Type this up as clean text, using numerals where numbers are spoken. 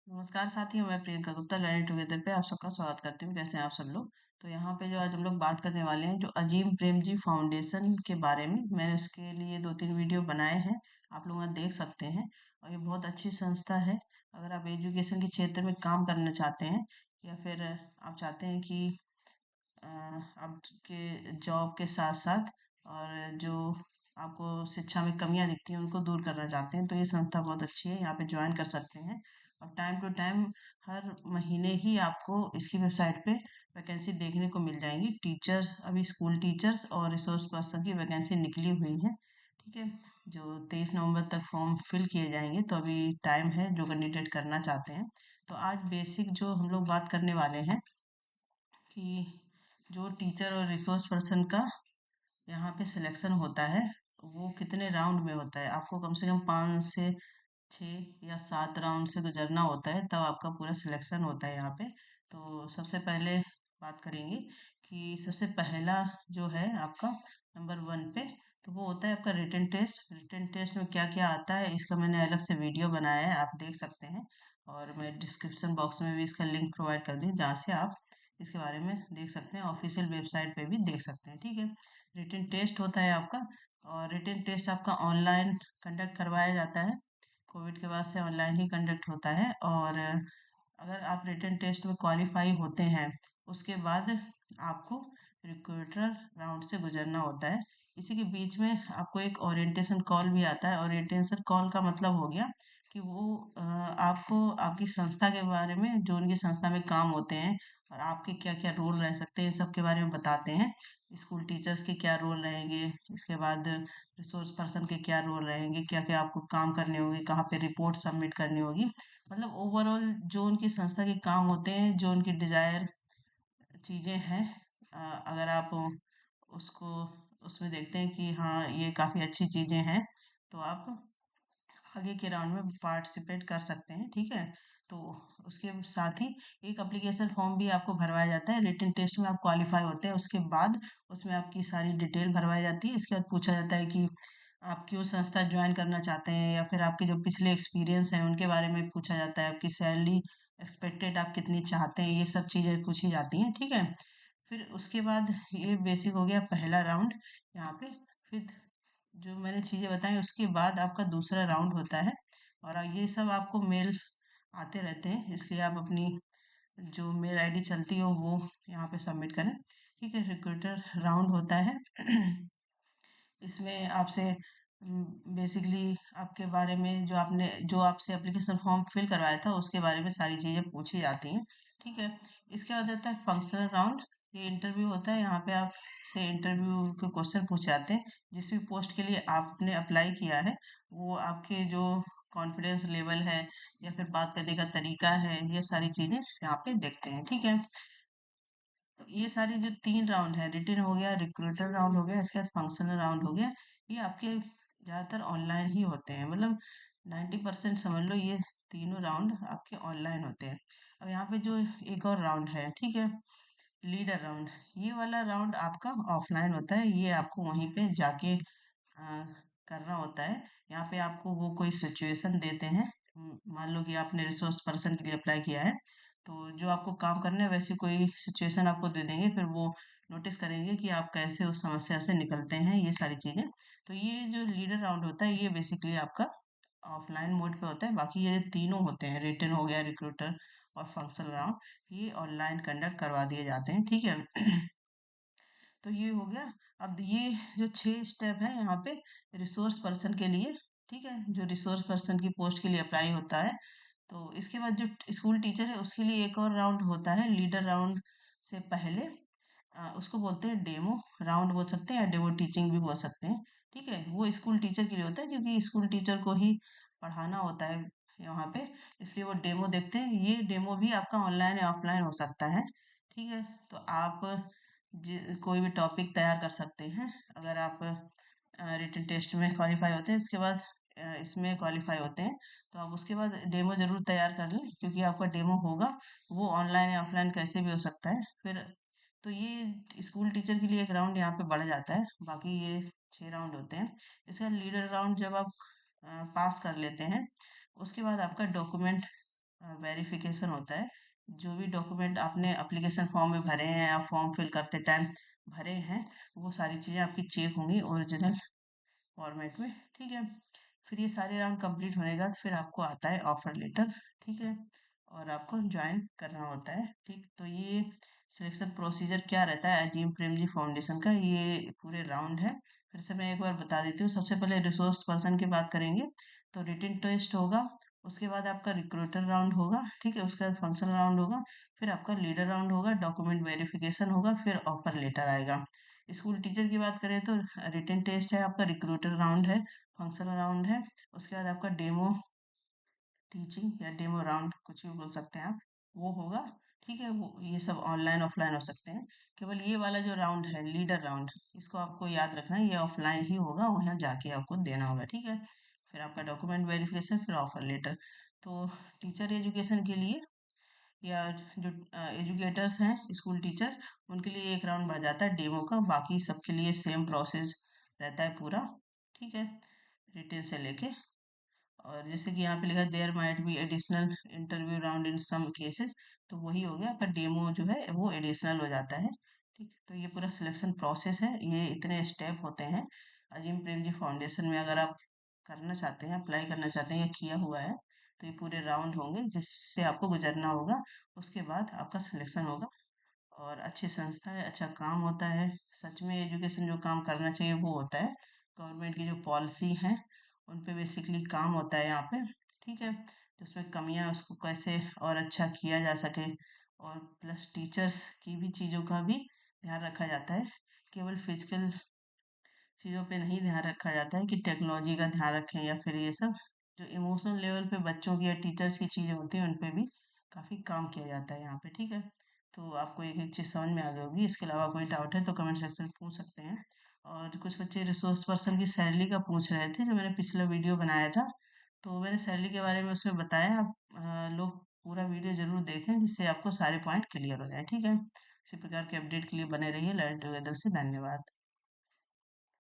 नमस्कार साथियों, मैं प्रियंका गुप्ता लर्निंग टुगेदर पे आप सबका स्वागत करती हूँ। कैसे हैं आप सब लोग? तो यहाँ पे जो आज हम लोग बात करने वाले हैं, जो अजीम प्रेमजी फाउंडेशन के बारे में, मैंने उसके लिए 2-3 वीडियो बनाए हैं। आप लोग वहाँ देख सकते हैं और ये बहुत अच्छी संस्था है। अगर आप एजुकेशन के क्षेत्र में काम करना चाहते हैं या फिर आप चाहते हैं कि आपके जॉब के साथ साथ और जो आपको शिक्षा में कमियां दिखती हैं उनको दूर करना चाहते हैं, तो ये संस्था बहुत अच्छी है। यहाँ पे ज्वाइन कर सकते हैं और टाइम टू टाइम हर महीने ही आपको इसकी वेबसाइट पे वैकेंसी देखने को मिल जाएंगी। टीचर, अभी स्कूल टीचर्स और रिसोर्स पर्सन की वैकेंसी निकली हुई है। ठीक है, जो 23 नवंबर तक फॉर्म फिल किए जाएंगे, तो अभी टाइम है जो कैंडिडेट करना चाहते हैं। तो आज बेसिक जो हम लोग बात करने वाले हैं कि जो टीचर और रिसोर्स पर्सन का यहाँ पे सिलेक्शन होता है, वो कितने राउंड में होता है। आपको कम से कम 5 से 6 या 7 राउंड से गुजरना होता है, तब आपका पूरा सिलेक्शन होता है यहाँ पे। तो सबसे पहले बात करेंगे कि सबसे पहला जो है आपका नंबर 1 पे, तो वो होता है आपका रिटन टेस्ट। रिटन टेस्ट में क्या क्या आता है, इसका मैंने अलग से वीडियो बनाया है, आप देख सकते हैं। और मैं डिस्क्रिप्शन बॉक्स में भी इसका लिंक प्रोवाइड कर दूँ, जहाँ से आप इसके बारे में देख सकते हैं। ऑफिशियल वेबसाइट पे भी देख सकते हैं। ठीक है, रिटन टेस्ट होता है आपका, और रिटन टेस्ट आपका ऑनलाइन कंडक्ट करवाया जाता है। कोविड के बाद से ऑनलाइन ही कंडक्ट होता है। और अगर आप रिटन टेस्ट में क्वालिफाई होते हैं, उसके बाद आपको रिक्रूटर राउंड से गुजरना होता है। इसी के बीच में आपको एक ओरिएंटेशन कॉल भी आता है। ओरिएंटेशन कॉल का मतलब हो गया कि वो आपको आपकी संस्था के बारे में, जो उनकी संस्था में काम होते हैं और आपके क्या क्या रोल रह सकते हैं, इन सब के बारे में बताते हैं। स्कूल टीचर्स के क्या रोल रहेंगे, इसके बाद रिसोर्स पर्सन के क्या रोल रहेंगे, क्या क्या आपको काम करने होंगे, कहाँ पे रिपोर्ट सबमिट करनी होगी। मतलब ओवरऑल जो उनकी संस्था के काम होते हैं, जो उनकी डिजायर चीज़ें हैं, अगर आप उसको उसमें देखते हैं कि हाँ ये काफ़ी अच्छी चीज़ें हैं, तो आप आगे के राउंड में पार्टिसिपेट कर सकते हैं। ठीक है, तो उसके साथ ही एक एप्लीकेशन फॉर्म भी आपको भरवाया जाता है। रिटन टेस्ट में आप क्वालिफाई होते हैं, उसके बाद उसमें आपकी सारी डिटेल भरवाई जाती है। इसके बाद पूछा जाता है कि आप क्यों संस्था ज्वाइन करना चाहते हैं, या फिर आपके जो पिछले एक्सपीरियंस हैं उनके बारे में पूछा जाता है। आपकी सैलरी एक्सपेक्टेड आप कितनी चाहते हैं, ये सब चीज़ें पूछी जाती हैं। ठीक है, फिर उसके बाद ये बेसिक हो गया पहला राउंड यहाँ पे। फिर जो मैंने चीज़ें बताई, उसके बाद आपका दूसरा राउंड होता है। और ये सब आपको मेल आते रहते हैं, इसलिए आप अपनी जो मेल आईडी चलती हो वो यहाँ पे सबमिट करें। ठीक है, रिक्रूटर राउंड होता है। इसमें आपसे बेसिकली आपके बारे में, जो आपसे एप्लीकेशन फॉर्म फिल करवाया था, उसके बारे में सारी चीज़ें पूछी जाती हैं। ठीक है, इसके बाद होता है फंक्शनल राउंड। ये इंटरव्यू होता है। यहाँ पे आपसे इंटरव्यू के क्वेश्चन पूछे जाते हैं। जिस भी पोस्ट के लिए आपने अप्लाई किया है, वो आपके जो कॉन्फिडेंस लेवल है या फिर बात करने का तरीका है, ये सारी चीज़ें यहाँ पे देखते हैं। ठीक है, तो ये सारी जो 3 राउंड है, रिटन हो गया, रिक्रूटर राउंड हो गया, इसके बाद फंक्शनल राउंड हो गया, ये आपके ज़्यादातर ऑनलाइन ही होते हैं। मतलब 90% समझ लो, ये तीनों राउंड आपके ऑनलाइन होते हैं। अब यहाँ पे जो एक और राउंड है, ठीक है, लीडर राउंड, ये वाला राउंड आपका ऑफलाइन होता है। ये आपको वहीं पे जाके करना होता है। यहाँ पे आपको वो कोई सिचुएशन देते हैं। मान लो कि आपने रिसोर्स पर्सन के लिए अप्लाई किया है, तो जो आपको काम करना है वैसी कोई सिचुएशन आपको दे देंगे। फिर वो नोटिस करेंगे कि आप कैसे उस समस्या से निकलते हैं, ये सारी चीज़ें। तो ये जो लीडर राउंड होता है, ये बेसिकली आपका ऑफलाइन मोड पे होता है। बाकी ये तीनों होते हैं, रिटन हो गया, रिक्रूटर और फंक्शनल राउंड, ये ऑनलाइन कंडक्ट करवा दिए जाते हैं। ठीक है। तो ये हो गया। अब ये जो 6 स्टेप है यहाँ पे रिसोर्स पर्सन के लिए, ठीक है, जो रिसोर्स पर्सन की पोस्ट के लिए अप्लाई होता है। तो इसके बाद जो स्कूल टीचर है, उसके लिए एक और राउंड होता है लीडर राउंड से पहले। उसको बोलते हैं डेमो राउंड बोल सकते हैं, या डेमो टीचिंग भी बोल सकते हैं। ठीक है, वो स्कूल टीचर के लिए होता है, क्योंकि स्कूल टीचर को ही पढ़ाना होता है यहाँ पे, इसलिए वो डेमो देखते हैं। ये डेमो भी आपका ऑनलाइन या ऑफलाइन हो सकता है। ठीक है, तो आप कोई भी टॉपिक तैयार कर सकते हैं। अगर आप रिटन टेस्ट में क्वालिफाई होते हैं, उसके बाद इसमें क्वालिफाई होते हैं, तो आप उसके बाद डेमो जरूर तैयार कर लें, क्योंकि आपका डेमो होगा वो ऑनलाइन या ऑफलाइन कैसे भी हो सकता है। फिर तो ये स्कूल टीचर के लिए एक राउंड यहाँ पे बढ़ जाता है। बाकी ये 6 राउंड होते हैं। इसका लीडर राउंड जब आप पास कर लेते हैं, उसके बाद आपका डॉक्यूमेंट वेरिफिकेशन होता है। जो भी डॉक्यूमेंट आपने एप्लीकेशन फॉर्म में भरे हैं या फॉर्म फिल करते टाइम भरे हैं, वो सारी चीज़ें आपकी चेक होंगी ओरिजिनल फॉर्मेट में। ठीक है, फिर ये सारे राउंड कंप्लीट होने के बाद फिर आपको आता है ऑफर लेटर। ठीक है, और आपको ज्वाइन करना होता है। ठीक, तो ये सिलेक्शन प्रोसीजर क्या रहता है अजीम प्रेमजी फाउंडेशन का, ये पूरे राउंड है। फिर से मैं एक बार बता देती हूँ। सबसे पहले रिसोर्स पर्सन की बात करेंगे तो रिटन टेस्ट होगा, उसके बाद आपका रिक्रूटर राउंड होगा। ठीक है, उसके बाद फंक्शनल राउंड होगा, फिर आपका लीडर राउंड होगा, डॉक्यूमेंट वेरिफिकेशन होगा, फिर ऑफर लेटर आएगा। स्कूल टीचर की बात करें तो रिटन टेस्ट है आपका, रिक्रूटर राउंड है, फंक्शनल राउंड है, उसके बाद आपका डेमो टीचिंग या डेमो राउंड कुछ भी बोल सकते हैं आप, वो होगा। ठीक है, वो ये सब ऑनलाइन ऑफलाइन हो सकते हैं। केवल ये वाला जो राउंड है लीडर राउंड, इसको आपको याद रखना है, ये ऑफलाइन ही होगा, वहाँ जाके आपको देना होगा। ठीक है, फिर आपका डॉक्यूमेंट वेरिफिकेशन, फिर ऑफर लेटर। तो टीचर एजुकेशन के लिए या जो एजुकेटर्स हैं स्कूल टीचर, उनके लिए एक राउंड बढ़ जाता है डेमो का, बाकी सबके लिए सेम प्रोसेस रहता है पूरा। ठीक है, रिटेल से लेके, और जैसे कि यहाँ पे लिखा है there might be additional interview round in some cases, तो वही हो गया आपका डेमो जो है वो एडिशनल हो जाता है। ठीक, तो ये पूरा सिलेक्शन प्रोसेस है, ये इतने स्टेप होते हैं अजीम प्रेमजी फाउंडेशन में। अगर आप करना चाहते हैं, अप्लाई करना चाहते हैं या किया हुआ है, तो ये पूरे राउंड होंगे जिससे आपको गुजरना होगा, उसके बाद आपका सिलेक्शन होगा। और अच्छी संस्था है, अच्छा काम होता है, सच में एजुकेशन जो काम करना चाहिए वो होता है। गवर्नमेंट की जो पॉलिसी है उन पे बेसिकली काम होता है यहाँ पे। ठीक है, तो उसमें कमियां उसको कैसे और अच्छा किया जा सके, और प्लस टीचर्स की भी चीज़ों का भी ध्यान रखा जाता है। केवल फिजिकल चीज़ों पे नहीं ध्यान रखा जाता है कि टेक्नोलॉजी का ध्यान रखें, या फिर ये सब जो इमोशनल लेवल पे बच्चों की या टीचर्स की चीज़ें होती हैं उन पे भी काफ़ी काम किया जाता है यहाँ पे। ठीक है, तो आपको एक एक चीज़ समझ में आ गई होगी। इसके अलावा कोई डाउट है तो कमेंट सेक्शन में पूछ सकते हैं। और कुछ बच्चे रिसोर्स पर्सन की सैलरी का पूछ रहे थे, जो मैंने पिछला वीडियो बनाया था, तो मैंने सैलरी के बारे में उसमें बताया। आप लोग पूरा वीडियो जरूर देखें, जिससे आपको सारे पॉइंट क्लियर हो जाए। ठीक है, इसी प्रकार के अपडेट के लिए बने रहिए लर्न टुगेदर से। धन्यवाद।